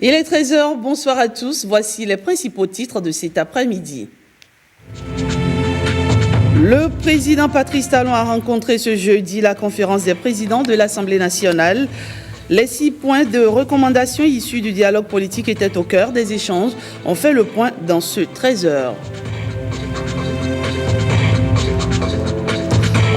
Il est 13h, bonsoir à tous. Voici les principaux titres de cet après-midi. Le président Patrice Talon a rencontré ce jeudi la conférence des présidents de l'Assemblée nationale. Les 6 points de recommandation issus du dialogue politique étaient au cœur des échanges. On fait le point dans ce 13h.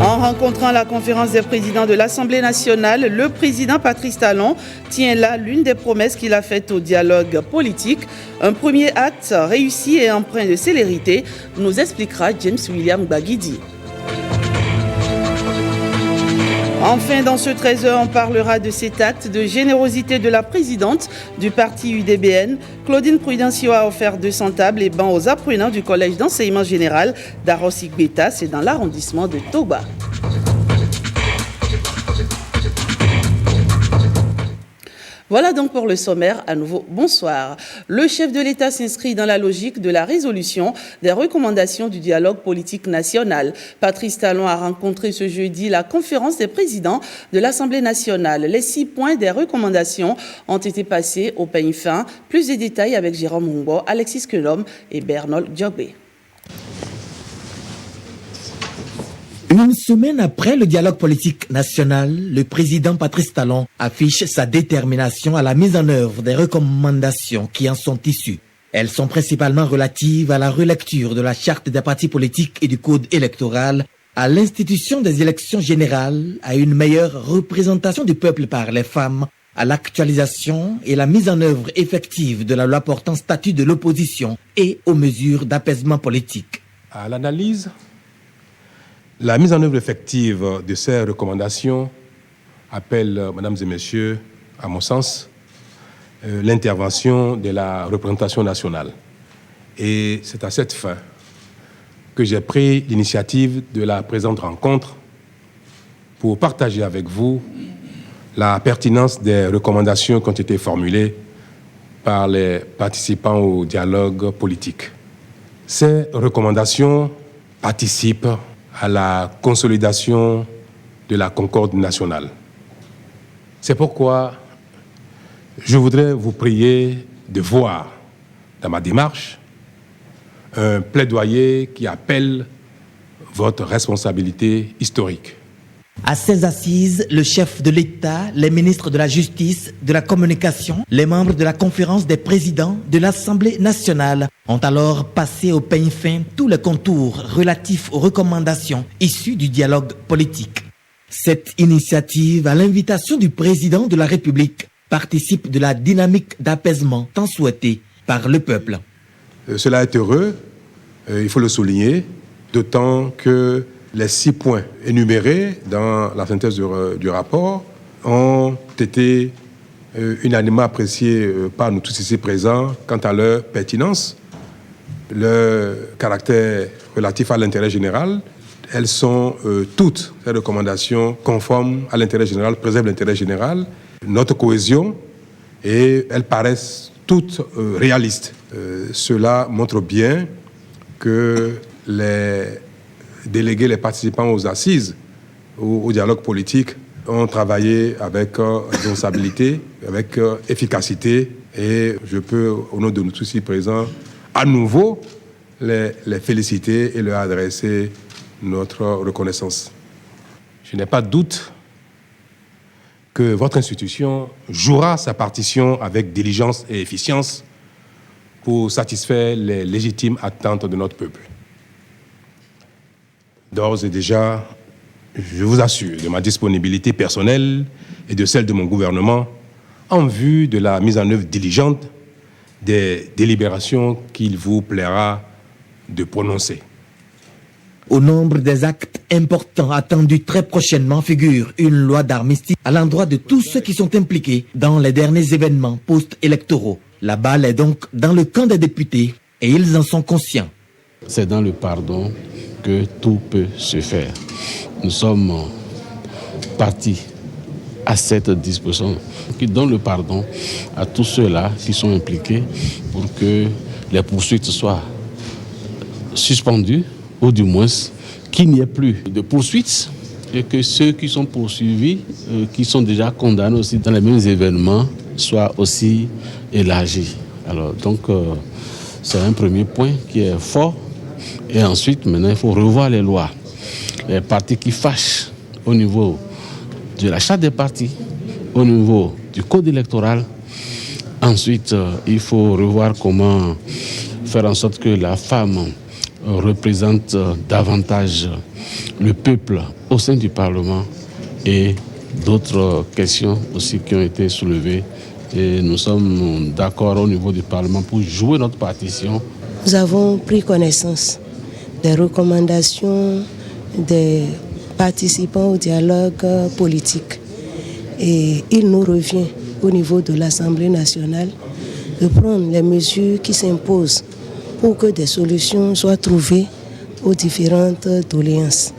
En rencontrant la conférence des présidents de l'Assemblée nationale, le président Patrice Talon tient là l'une des promesses qu'il a faites au dialogue politique. Un premier acte réussi et empreint de célérité, nous expliquera James William Baguidi. Enfin, dans ce 13h, on parlera de cet acte de générosité de la présidente du parti UDBN. Claudine Prudencio a offert 200 tables et bancs aux apprenants du collège d'enseignement général d'Arosik-Beta, c'est dans l'arrondissement de Toba. Voilà donc pour le sommaire. À nouveau, bonsoir. Le chef de l'État s'inscrit dans la logique de la résolution des recommandations du dialogue politique national. Patrice Talon a rencontré ce jeudi la conférence des présidents de l'Assemblée nationale. Les 6 points des recommandations ont été passés au peigne fin. Plus de détails avec Jérôme Mungbo, Alexis Kelom et Bernol Diogbe. Une semaine après le dialogue politique national, le président Patrice Talon affiche sa détermination à la mise en œuvre des recommandations qui en sont issues. Elles sont principalement relatives à la relecture de la charte des partis politiques et du code électoral, à l'institution des élections générales, à une meilleure représentation du peuple par les femmes, à l'actualisation et la mise en œuvre effective de la loi portant statut de l'opposition et aux mesures d'apaisement politique. À l'analyse, la mise en œuvre effective de ces recommandations appelle, mesdames et messieurs, à mon sens, l'intervention de la représentation nationale. Et c'est à cette fin que j'ai pris l'initiative de la présente rencontre pour partager avec vous la pertinence des recommandations qui ont été formulées par les participants au dialogue politique. Ces recommandations participent à la consolidation de la concorde nationale. C'est pourquoi je voudrais vous prier de voir dans ma démarche un plaidoyer qui appelle votre responsabilité historique. À ces assises, le chef de l'État, les ministres de la Justice, de la Communication, les membres de la conférence des présidents de l'Assemblée nationale ont alors passé au peigne fin tous les contours relatifs aux recommandations issues du dialogue politique. Cette initiative, à l'invitation du président de la République, participe de la dynamique d'apaisement tant souhaitée par le peuple. Cela est heureux, il faut le souligner, d'autant que les 6 points énumérés dans la synthèse du rapport ont été unanimement appréciés par nous tous ici présents quant à leur pertinence, leur caractère relatif à l'intérêt général. Elles sont toutes, ces recommandations, conformes à l'intérêt général, préservent l'intérêt général, notre cohésion, et elles paraissent toutes réalistes. Cela montre bien que les délégués, les participants aux assises, au dialogue politique, ont travaillé avec responsabilité, avec efficacité. Et je peux, au nom de nous tous ici présents, à nouveau les féliciter et leur adresser notre reconnaissance. Je n'ai pas de doute que votre institution jouera sa partition avec diligence et efficience pour satisfaire les légitimes attentes de notre peuple. D'ores et déjà, je vous assure de ma disponibilité personnelle et de celle de mon gouvernement en vue de la mise en œuvre diligente des délibérations qu'il vous plaira de prononcer. Au nombre des actes importants attendus très prochainement figure une loi d'armistice à l'endroit de tous ceux qui sont impliqués dans les derniers événements post-électoraux. La balle est donc dans le camp des députés et ils en sont conscients. C'est dans le pardon que tout peut se faire. Nous sommes partis à cette disposition qui donne le pardon à tous ceux-là qui sont impliqués pour que les poursuites soient suspendues ou du moins qu'il n'y ait plus de poursuites et que ceux qui sont poursuivis, qui sont déjà condamnés aussi dans les mêmes événements, soit aussi élargie. Alors donc c'est un premier point qui est fort. Et ensuite, maintenant, il faut revoir les lois. Les partis qui fâchent au niveau de la charte des partis, au niveau du code électoral. Ensuite, il faut revoir comment faire en sorte que la femme représente davantage le peuple au sein du Parlement et d'autres questions aussi qui ont été soulevées. Et nous sommes d'accord au niveau du Parlement pour jouer notre partition. Nous avons pris connaissance des recommandations des participants au dialogue politique. Et il nous revient au niveau de l'Assemblée nationale de prendre les mesures qui s'imposent pour que des solutions soient trouvées aux différentes doléances.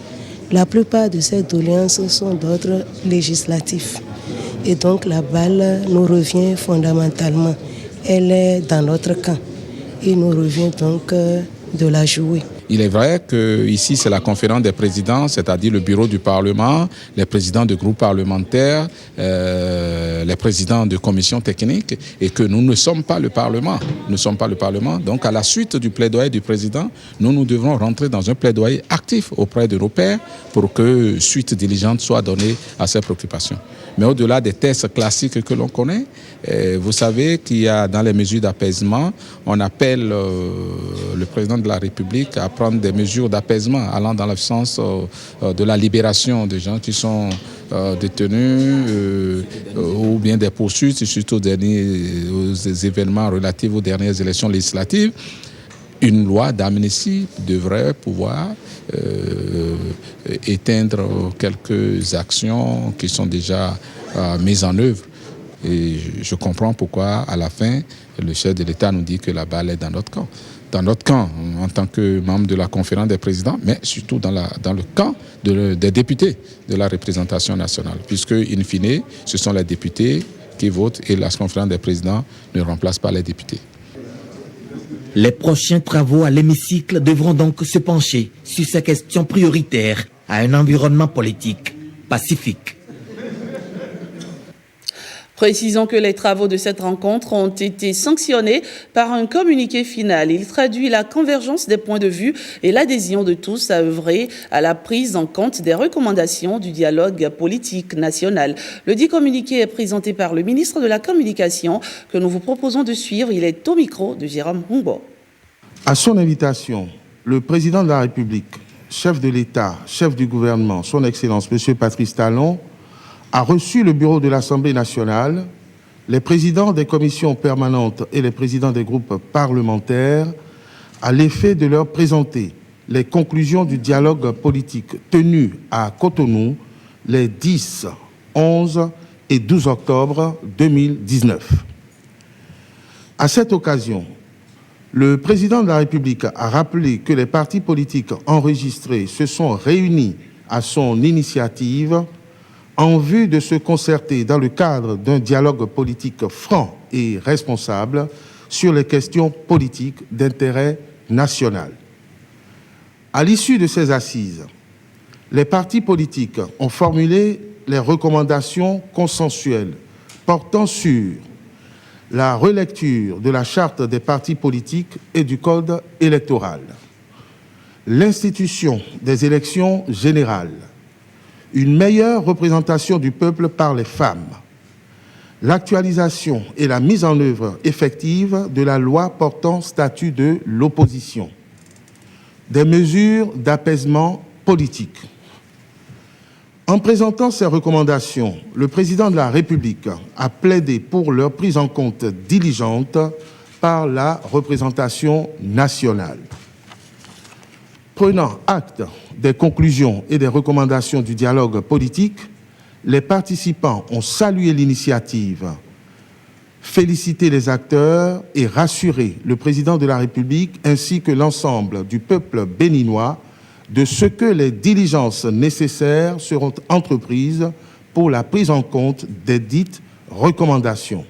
La plupart de ces doléances sont d'ordre législatif. Et donc la balle nous revient fondamentalement. Elle est dans notre camp. Il nous revient donc de la jouer. Il est vrai qu'ici, c'est la conférence des présidents, c'est-à-dire le bureau du Parlement, les présidents de groupes parlementaires, les présidents de commissions techniques, et que nous ne sommes pas le Parlement. Nous ne sommes pas le Parlement. Donc, à la suite du plaidoyer du président, nous devrons rentrer dans un plaidoyer actif auprès de nos pairs pour que suite diligente soit donnée à ces préoccupations. Mais au-delà des tests classiques que l'on connaît, vous savez qu'il y a dans les mesures d'apaisement, on appelle le président de la République à prendre des mesures d'apaisement allant dans le sens de la libération des gens qui sont détenus ou bien des poursuites suite aux événements relatifs aux dernières élections législatives. Une loi d'amnistie devrait pouvoir éteindre quelques actions qui sont déjà mises en œuvre. Et je comprends pourquoi, à la fin, le chef de l'État nous dit que la balle est dans notre camp. Dans notre camp, en tant que membre de la conférence des présidents, mais surtout dans le camp des députés de la représentation nationale. Puisque, in fine, ce sont les députés qui votent et la conférence des présidents ne remplace pas les députés. Les prochains travaux à l'hémicycle devront donc se pencher sur ces questions prioritaires à un environnement politique pacifique. Précisons que les travaux de cette rencontre ont été sanctionnés par un communiqué final. Il traduit la convergence des points de vue et l'adhésion de tous à œuvrer à la prise en compte des recommandations du dialogue politique national. Le dit communiqué est présenté par le ministre de la Communication que nous vous proposons de suivre. Il est au micro de Jérôme Humbo. À son invitation, le président de la République, chef de l'État, chef du gouvernement, son Excellence, M. Patrice Talon, a reçu le bureau de l'Assemblée nationale, les présidents des commissions permanentes et les présidents des groupes parlementaires à l'effet de leur présenter les conclusions du dialogue politique tenu à Cotonou les 10, 11 et 12 octobre 2019. À cette occasion, le président de la République a rappelé que les partis politiques enregistrés se sont réunis à son initiative en vue de se concerter dans le cadre d'un dialogue politique franc et responsable sur les questions politiques d'intérêt national. À l'issue de ces assises, les partis politiques ont formulé les recommandations consensuelles portant sur la relecture de la charte des partis politiques et du code électoral, l'institution des élections générales, une meilleure représentation du peuple par les femmes, l'actualisation et la mise en œuvre effective de la loi portant statut de l'opposition, des mesures d'apaisement politique. En présentant ces recommandations, le président de la République a plaidé pour leur prise en compte diligente par la représentation nationale. Prenant acte des conclusions et des recommandations du dialogue politique, les participants ont salué l'initiative, félicité les acteurs et rassuré le président de la République ainsi que l'ensemble du peuple béninois de ce que les diligences nécessaires seront entreprises pour la prise en compte des dites recommandations.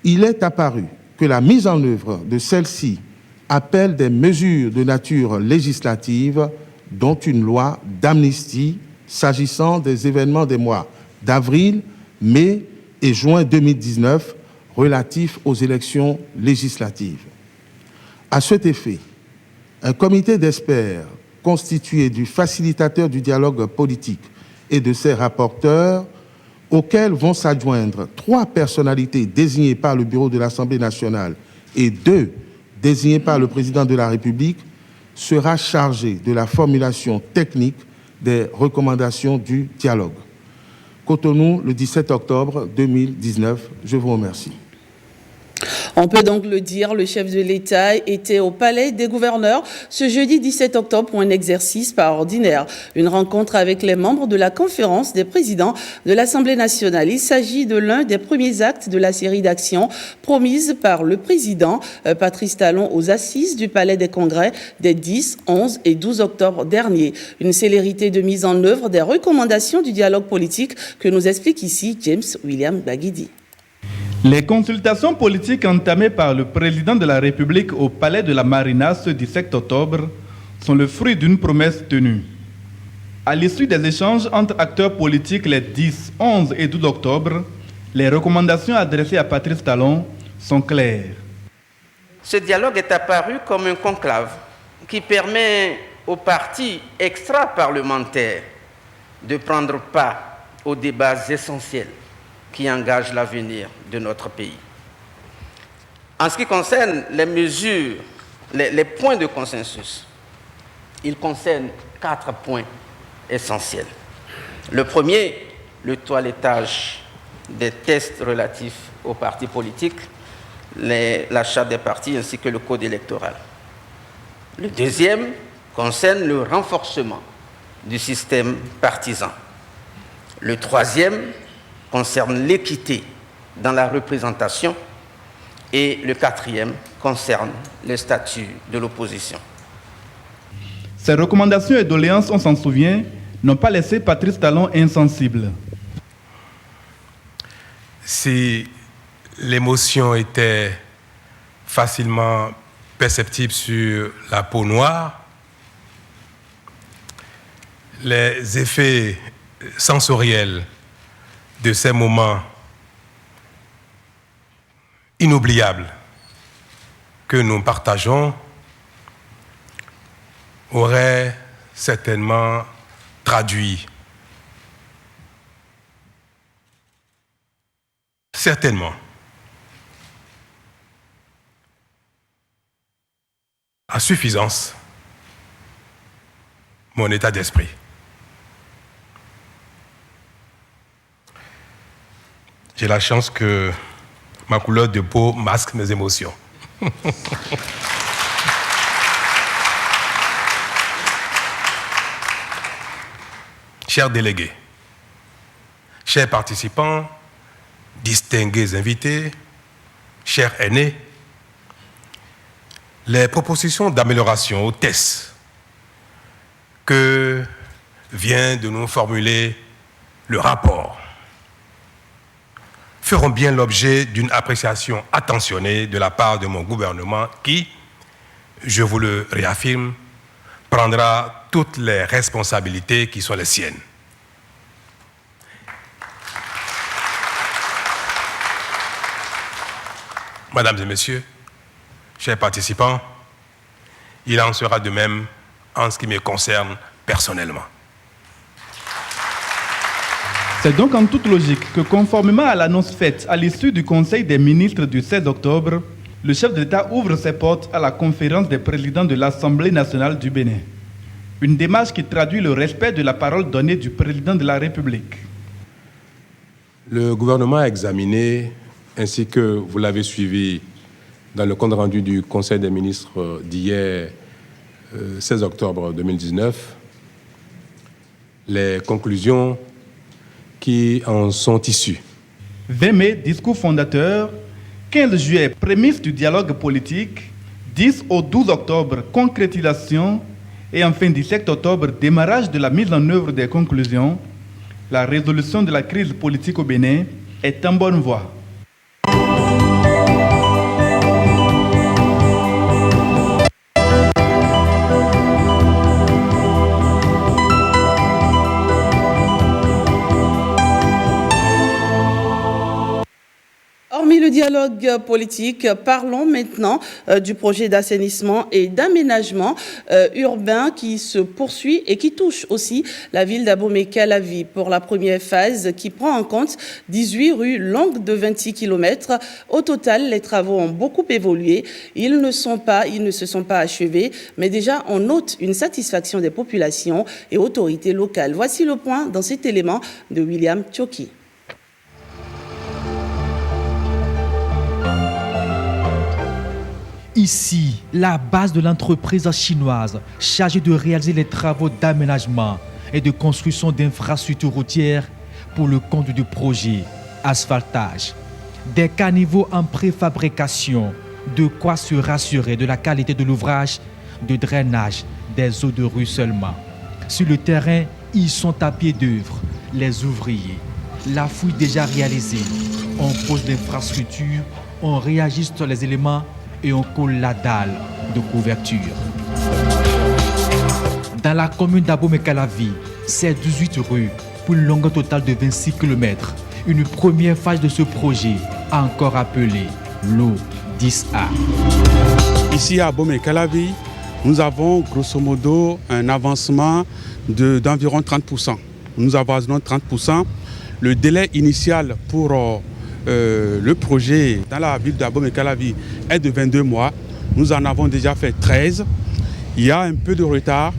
Il est apparu que la mise en œuvre de celles-ci appelle des mesures de nature législative, dont une loi d'amnistie s'agissant des événements des mois d'avril, mai et juin 2019 relatifs aux élections législatives. À cet effet, un comité d'experts constitué du facilitateur du dialogue politique et de ses rapporteurs, auxquels vont s'adjoindre 3 personnalités désignées par le bureau de l'Assemblée nationale et 2 désignées par le président de la République, sera chargé de la formulation technique des recommandations du dialogue. Cotonou, le 17 octobre 2019. Je vous remercie. On peut donc le dire, le chef de l'État était au Palais des gouverneurs ce jeudi 17 octobre pour un exercice pas ordinaire. Une rencontre avec les membres de la conférence des présidents de l'Assemblée nationale. Il s'agit de l'un des premiers actes de la série d'actions promises par le président Patrice Talon aux assises du Palais des Congrès des 10, 11 et 12 octobre dernier. Une célérité de mise en œuvre des recommandations du dialogue politique que nous explique ici James William Baguidi. Les consultations politiques entamées par le président de la République au Palais de la Marina ce 17 octobre sont le fruit d'une promesse tenue. À l'issue des échanges entre acteurs politiques les 10, 11 et 12 octobre, les recommandations adressées à Patrice Talon sont claires. Ce dialogue est apparu comme un conclave qui permet aux partis extra-parlementaires de prendre part aux débats essentiels qui engage l'avenir de notre pays. En ce qui concerne les mesures, les points de consensus, ils concernent 4 points essentiels. Le premier, le toilettage des tests relatifs aux partis politiques, l'achat des partis ainsi que le code électoral. Le deuxième concerne le renforcement du système partisan. Le troisième concerne l'équité dans la représentation et le quatrième concerne le statut de l'opposition. Ces recommandations et doléances, on s'en souvient, n'ont pas laissé Patrice Talon insensible. Si l'émotion était facilement perceptible sur la peau noire, les effets sensoriels de ces moments inoubliables que nous partageons auraient certainement traduit, certainement, à suffisance mon état d'esprit. J'ai la chance que ma couleur de peau masque mes émotions. Chers délégués, chers participants, distingués invités, chers aînés, les propositions d'amélioration aux tests que vient de nous formuler le rapport feront bien l'objet d'une appréciation attentionnée de la part de mon gouvernement qui, je vous le réaffirme, prendra toutes les responsabilités qui sont les siennes. Mesdames et messieurs, chers participants, il en sera de même en ce qui me concerne personnellement. C'est donc en toute logique que, conformément à l'annonce faite à l'issue du Conseil des ministres du 16 octobre, le chef de l'État ouvre ses portes à la conférence des présidents de l'Assemblée nationale du Bénin. Une démarche qui traduit le respect de la parole donnée du président de la République. Le gouvernement a examiné, ainsi que vous l'avez suivi dans le compte rendu du Conseil des ministres d'hier, 16 octobre 2019, les conclusions qui en sont issues. 20 mai, discours fondateur. 15 juillet, prémisse du dialogue politique. 10 au 12 octobre, concrétisation. Et enfin, 17 octobre, démarrage de la mise en œuvre des conclusions. La résolution de la crise politique au Bénin est en bonne voie. dialogue politique, parlons maintenant du projet d'assainissement et d'aménagement urbain qui se poursuit et qui touche aussi la ville d'Abomey-Calavi pour la première phase qui prend en compte 18 rues longues de 26 km. Au total, les travaux ont beaucoup évolué. Ils ne se sont pas achevés, mais déjà on note une satisfaction des populations et autorités locales. Voici le point dans cet élément de William Tchoki. Ici, la base de l'entreprise chinoise chargée de réaliser les travaux d'aménagement et de construction d'infrastructures routières pour le compte du projet asphaltage. Des caniveaux en préfabrication, de quoi se rassurer de la qualité de l'ouvrage de drainage des eaux de ruissellement. Sur le terrain, ils sont à pied d'œuvre, les ouvriers. La fouille déjà réalisée, on pose l'infrastructure, on réajuste les éléments et on colle la dalle de couverture. Dans la commune d'Abomey-Calavi, c'est 18 rues pour une longueur totale de 26 km. Une première phase de ce projet, encore appelée l'eau 10A. Ici à Abomey-Calavi, nous avons grosso modo un avancement d'environ 30%. Nous avoisinons 30%. Le délai initial pour le projet dans la ville d'Abomey-Calavi est de 22 mois. Nous en avons déjà fait 13. Il y a un peu de retard,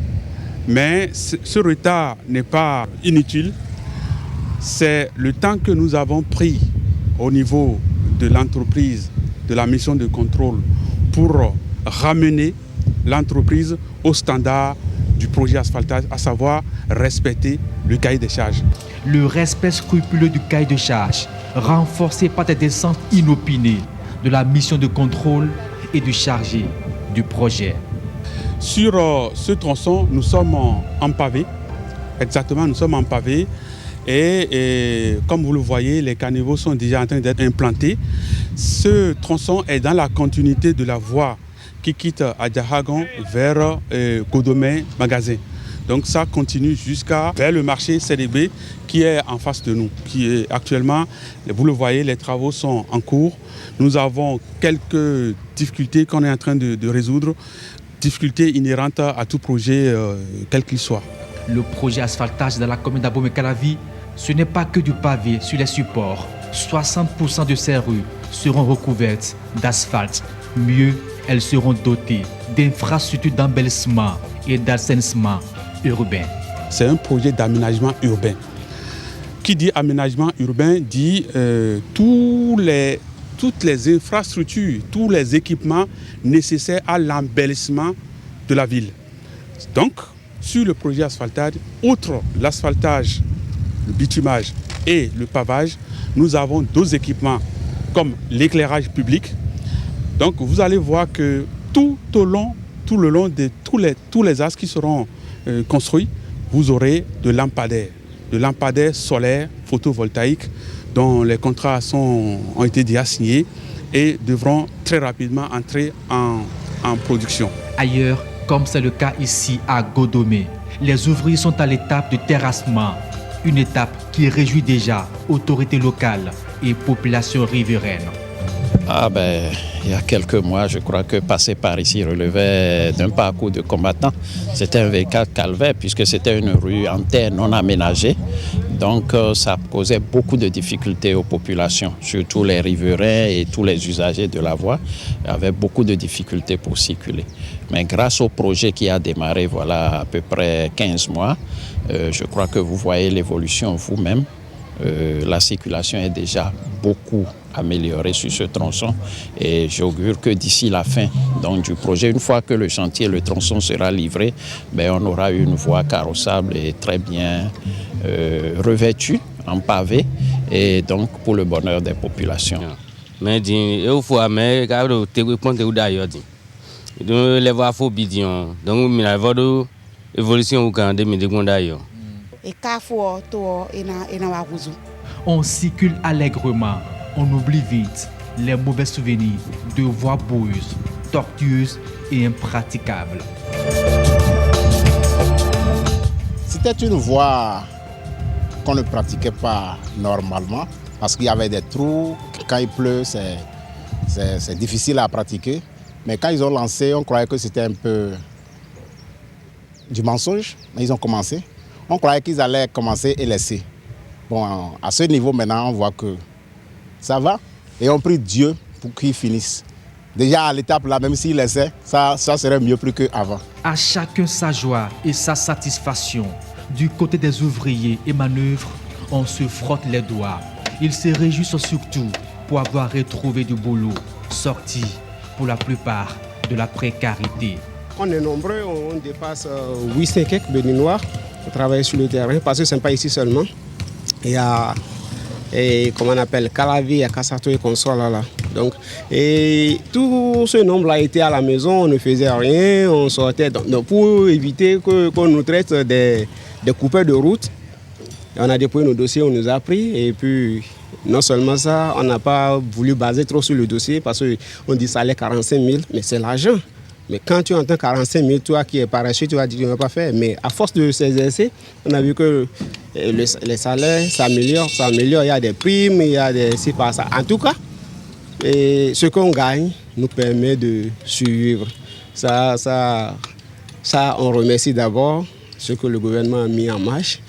mais ce retard n'est pas inutile. C'est le temps que nous avons pris au niveau de l'entreprise, de la mission de contrôle, pour ramener l'entreprise au standard du projet asphaltage, à savoir respecter le cahier des charges. Le respect scrupuleux du cahier de charges, renforcé par des descentes inopinées de la mission de contrôle et du chargé du projet. Sur ce tronçon, nous sommes en pavé. Exactement, nous sommes en pavé. Et comme vous le voyez, les caniveaux sont déjà en train d'être implantés. Ce tronçon est dans la continuité de la voie qui quitte Adjahagan vers Godomé Magasin. Donc ça continue jusqu'à vers le marché CDB qui est en face de nous. Qui est actuellement, vous le voyez, les travaux sont en cours. Nous avons quelques difficultés qu'on est en train de résoudre, difficultés inhérentes à tout projet, quel qu'il soit. Le projet asphaltage dans la commune d'Abomey-Calavi, ce n'est pas que du pavé sur les supports. 60% de ces rues seront recouvertes d'asphalte. Mieux, elles seront dotées d'infrastructures d'embellissement et d'assainissement urbain. C'est un projet d'aménagement urbain. Qui dit aménagement urbain dit toutes les infrastructures, tous les équipements nécessaires à l'embellissement de la ville. Donc, sur le projet asphaltage, outre l'asphaltage, le bitumage et le pavage, nous avons d'autres équipements comme l'éclairage public. Donc vous allez voir que tout le long de tous les axes qui seront construits, vous aurez de lampadaires solaires photovoltaïques dont les contrats ont été déjà signés et devront très rapidement entrer en production. Ailleurs, comme c'est le cas ici à Godomé, les ouvriers sont à l'étape de terrassement, une étape qui réjouit déjà autorités locales et population riveraine. Il y a quelques mois, je crois que passer par ici relevait d'un parcours de combattant. C'était un véritable calvaire puisque c'était une rue en terre non aménagée. Donc ça causait beaucoup de difficultés aux populations, surtout les riverains et tous les usagers de la voie avaient beaucoup de difficultés pour circuler. Mais grâce au projet qui a démarré voilà à peu près 15 mois, je crois que vous voyez l'évolution vous-même. La circulation est déjà beaucoup améliorée sur ce tronçon et j'augure que d'ici la fin du projet, une fois que le tronçon sera livré, on aura une voie carrossable et très bien revêtue en pavé et donc pour le bonheur des populations. Mais il faut amener les voies faut bidion donc il y a une évolution au Canada d'ailleurs. On circule allègrement, on oublie vite les mauvais souvenirs de voies boueuses, tortueuses et impraticables. C'était une voie qu'on ne pratiquait pas normalement parce qu'il y avait des trous. Quand il pleut, c'est difficile à pratiquer. Mais quand ils ont lancé, on croyait que c'était un peu du mensonge. Mais ils ont commencé. On croyait qu'ils allaient commencer et laisser. Bon, à ce niveau, maintenant, on voit que ça va. Et on prie Dieu pour qu'ils finissent. Déjà, à l'étape là, même s'ils laissaient, ça serait mieux plus qu'avant. À chacun sa joie et sa satisfaction. Du côté des ouvriers et manœuvres, on se frotte les doigts. Ils se réjouissent surtout pour avoir retrouvé du boulot, sorti pour la plupart de la précarité. On est nombreux, on dépasse 800 quelques béninois pour travailler sur le terrain, parce que ce n'est pas ici seulement. Il y a, comment on appelle, Calavi, il y a Kassato et consorts là. Donc, et tout ce nombre-là était à la maison, on ne faisait rien, on sortait. Donc pour éviter qu'on nous traite des coupeurs de route, on a déposé nos dossiers, on nous a pris. Et puis, non seulement ça, on n'a pas voulu baser trop sur le dossier parce qu'on dit ça allait 45 000, mais c'est l'argent. Mais quand tu entends 45 000, toi qui es parachuté, tu vas dire que tu ne vas pas faire. Mais à force de s'exercer, on a vu que les salaires s'améliorent, il y a des primes, il y a des... C'est pas ça. En tout cas, et ce qu'on gagne nous permet de survivre. Ça, on remercie d'abord ce que le gouvernement a mis en marche.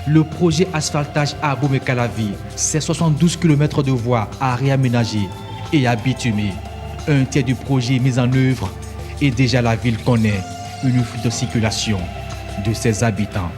Le projet asphaltage à Abomey-Calavi, c'est 72 km de voies à réaménager et à bitumer. Un tiers du projet mis en œuvre et déjà la ville connaît une fluide de circulation de ses habitants.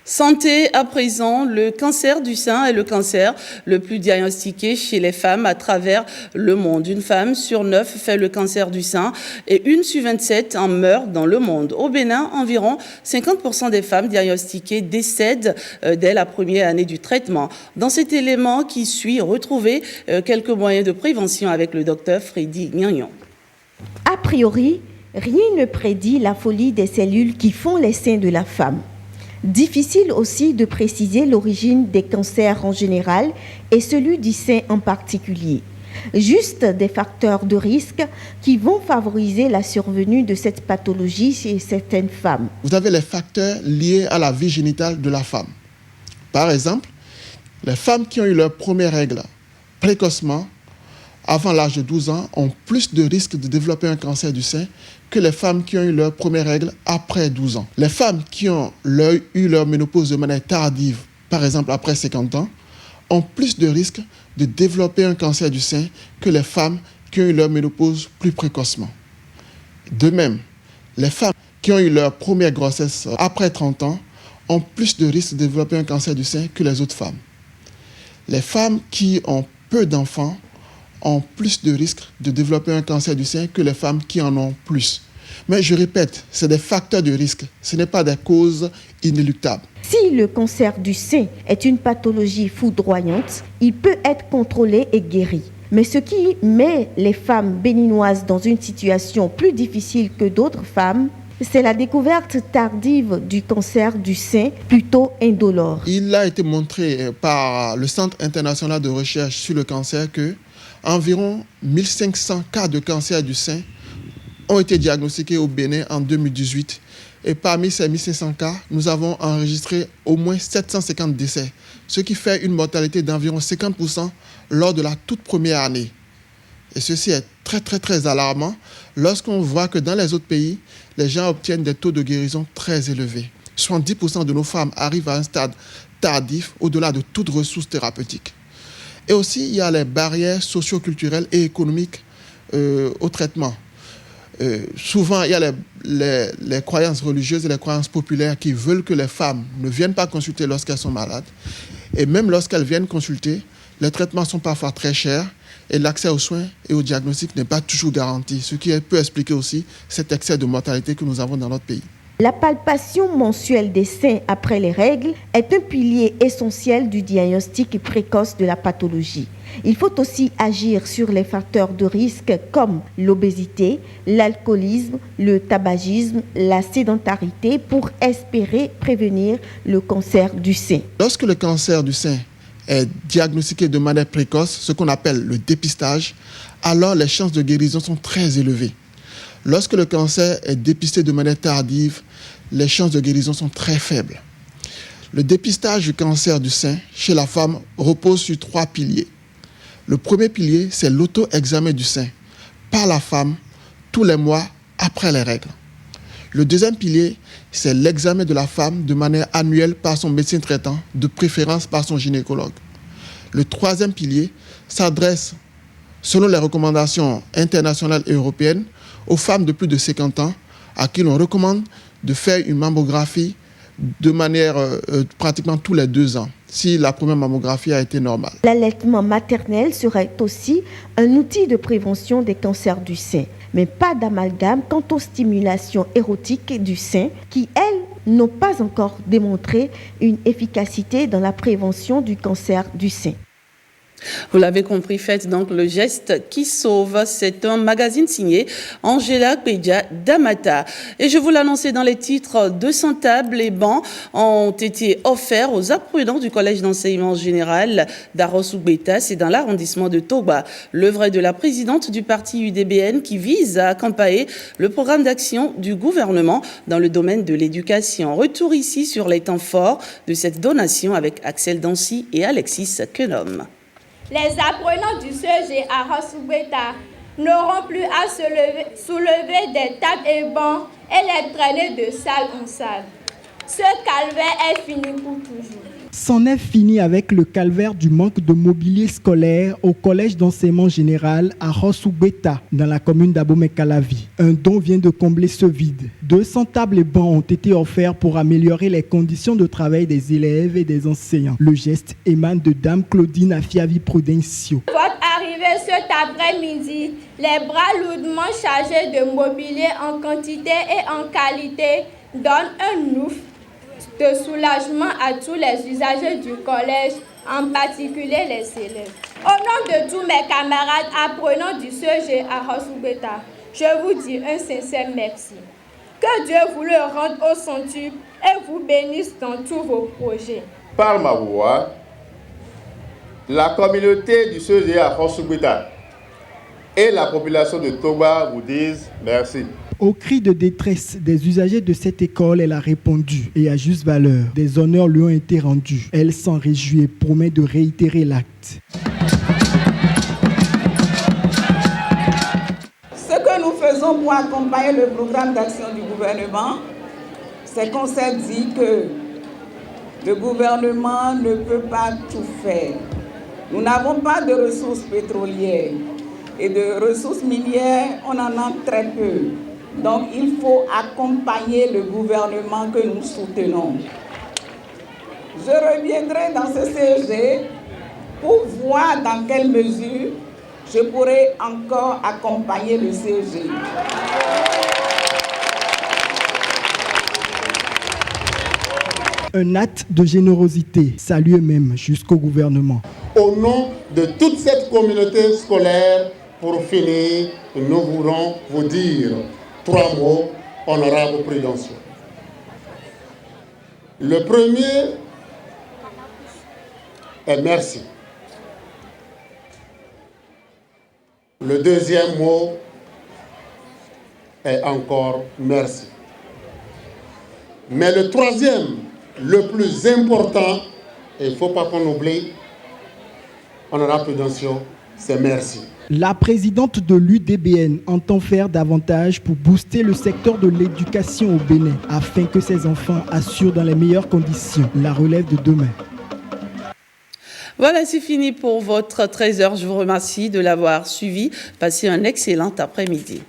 Santé à présent, le cancer du sein est le cancer le plus diagnostiqué chez les femmes à travers le monde. Une femme sur 9 fait le cancer du sein et 1 sur 27 en meurt dans le monde. Au Bénin, environ 50% des femmes diagnostiquées décèdent dès la première année du traitement. Dans cet élément qui suit, retrouvez quelques moyens de prévention avec le docteur Freddy Nyangnon. A priori, rien ne prédit la folie des cellules qui font les seins de la femme. Difficile aussi de préciser l'origine des cancers en général et celui du sein en particulier. Juste des facteurs de risque qui vont favoriser la survenue de cette pathologie chez certaines femmes. Vous avez les facteurs liés à la vie génitale de la femme. Par exemple, les femmes qui ont eu leurs premières règles précocement, avant l'âge de 12 ans, ont plus de risques de développer un cancer du sein que les femmes qui ont eu leurs premières règles après 12 ans. Les femmes qui ont eu leur ménopause de manière tardive, par exemple après 50 ans, ont plus de risques de développer un cancer du sein que les femmes qui ont eu leur ménopause plus précocement. De même, les femmes qui ont eu leur première grossesse après 30 ans ont plus de risques de développer un cancer du sein que les autres femmes. Les femmes qui ont peu d'enfants ont plus de risques de développer un cancer du sein que les femmes qui en ont plus. Mais je répète, c'est des facteurs de risque, ce n'est pas des causes inéluctables. Si le cancer du sein est une pathologie foudroyante, il peut être contrôlé et guéri. Mais ce qui met les femmes béninoises dans une situation plus difficile que d'autres femmes, c'est la découverte tardive du cancer du sein, plutôt indolore. Il a été montré par le Centre international de recherche sur le cancer que environ 1500 cas de cancer du sein ont été diagnostiqués au Bénin en 2018. Et parmi ces 1500 cas, nous avons enregistré au moins 750 décès, ce qui fait une mortalité d'environ 50% lors de la toute première année. Et ceci est très alarmant lorsqu'on voit que dans les autres pays, les gens obtiennent des taux de guérison très élevés. 70% de nos femmes arrivent à un stade tardif au-delà de toute ressource thérapeutique. Et aussi, il y a les barrières socio-culturelles et économiques au traitement. Souvent, il y a les croyances religieuses et les croyances populaires qui veulent que les femmes ne viennent pas consulter lorsqu'elles sont malades. Et même lorsqu'elles viennent consulter, les traitements sont parfois très chers et l'accès aux soins et au diagnostic n'est pas toujours garanti, ce qui peut expliquer aussi cet excès de mortalité que nous avons dans notre pays. La palpation mensuelle des seins après les règles est un pilier essentiel du diagnostic précoce de la pathologie. Il faut aussi agir sur les facteurs de risque comme l'obésité, l'alcoolisme, le tabagisme, la sédentarité pour espérer prévenir le cancer du sein. Lorsque le cancer du sein est diagnostiqué de manière précoce, ce qu'on appelle le dépistage, alors les chances de guérison sont très élevées. Lorsque le cancer est dépisté de manière tardive, les chances de guérison sont très faibles. Le dépistage du cancer du sein chez la femme repose sur 3 piliers. Le premier pilier, c'est l'auto-examen du sein par la femme tous les mois après les règles. Le deuxième pilier, c'est l'examen de la femme de manière annuelle par son médecin traitant, de préférence par son gynécologue. Le troisième pilier s'adresse, selon les recommandations internationales et européennes, aux femmes de plus de 50 ans à qui l'on recommande de faire une mammographie de manière pratiquement tous les 2 ans, si la première mammographie a été normale. L'allaitement maternel serait aussi un outil de prévention des cancers du sein, mais pas d'amalgame quant aux stimulations érotiques du sein qui, elles, n'ont pas encore démontré une efficacité dans la prévention du cancer du sein. Vous l'avez compris, faites donc le geste qui sauve. C'est un magazine signé Angela Pédia Damata. Et je vous l'annonçais dans les titres, 200 tables et bancs ont été offerts aux apprenants du Collège d'enseignement général d'Arros-Oubeta, c'est dans l'arrondissement de Toba. L'œuvre de la présidente du parti UDBN qui vise à accompagner le programme d'action du gouvernement dans le domaine de l'éducation. Retour ici sur les temps forts de cette donation avec Axel Dancy et Alexis Kenom. Les apprenants du CEG à Arros-Oubeta n'auront plus à soulever des tables et bancs et les traîner de salle en salle. Ce calvaire est fini pour toujours. C'en est fini avec le calvaire du manque de mobilier scolaire au collège d'enseignement général à Arros-Oubeta, dans la commune d'Abomey-Calavi. Un don vient de combler ce vide. 200 tables et bancs ont été offerts pour améliorer les conditions de travail des élèves et des enseignants. Le geste émane de Dame Claudine Afiavi Prudencio. Votre arrivée cet après-midi, les bras lourdement chargés de mobilier en quantité et en qualité, donnent un ouf de soulagement à tous les usagers du collège, en particulier les élèves. Au nom de tous mes camarades apprenants du CEG à Arros-Oubeta, je vous dis un sincère merci. Que Dieu vous le rende au centuple et vous bénisse dans tous vos projets. Par ma voix, la communauté du CEG à Arros-Oubeta et la population de Toba vous disent merci. Au cri de détresse des usagers de cette école, elle a répondu, et à juste valeur. Des honneurs lui ont été rendus. Elle s'en réjouit et promet de réitérer l'acte. Ce que nous faisons pour accompagner le programme d'action du gouvernement, c'est qu'on s'est dit que le gouvernement ne peut pas tout faire. Nous n'avons pas de ressources pétrolières et de ressources minières, on en a très peu. Donc il faut accompagner le gouvernement que nous soutenons. Je reviendrai dans ce CEG pour voir dans quelle mesure je pourrai encore accompagner le CEG. Un acte de générosité, salué même jusqu'au gouvernement. Au nom de toute cette communauté scolaire, pour finir, nous voulons vous dire 3 mots, honorable Prudencio. Le premier est merci. Le deuxième mot est encore merci. Mais le troisième, le plus important, et il ne faut pas qu'on oublie, honorable Prudencio, c'est merci. La présidente de l'UDBN entend faire davantage pour booster le secteur de l'éducation au Bénin afin que ses enfants assurent dans les meilleures conditions la relève de demain. Voilà, c'est fini pour votre 13h. Je vous remercie de l'avoir suivi. Passez un excellent après-midi.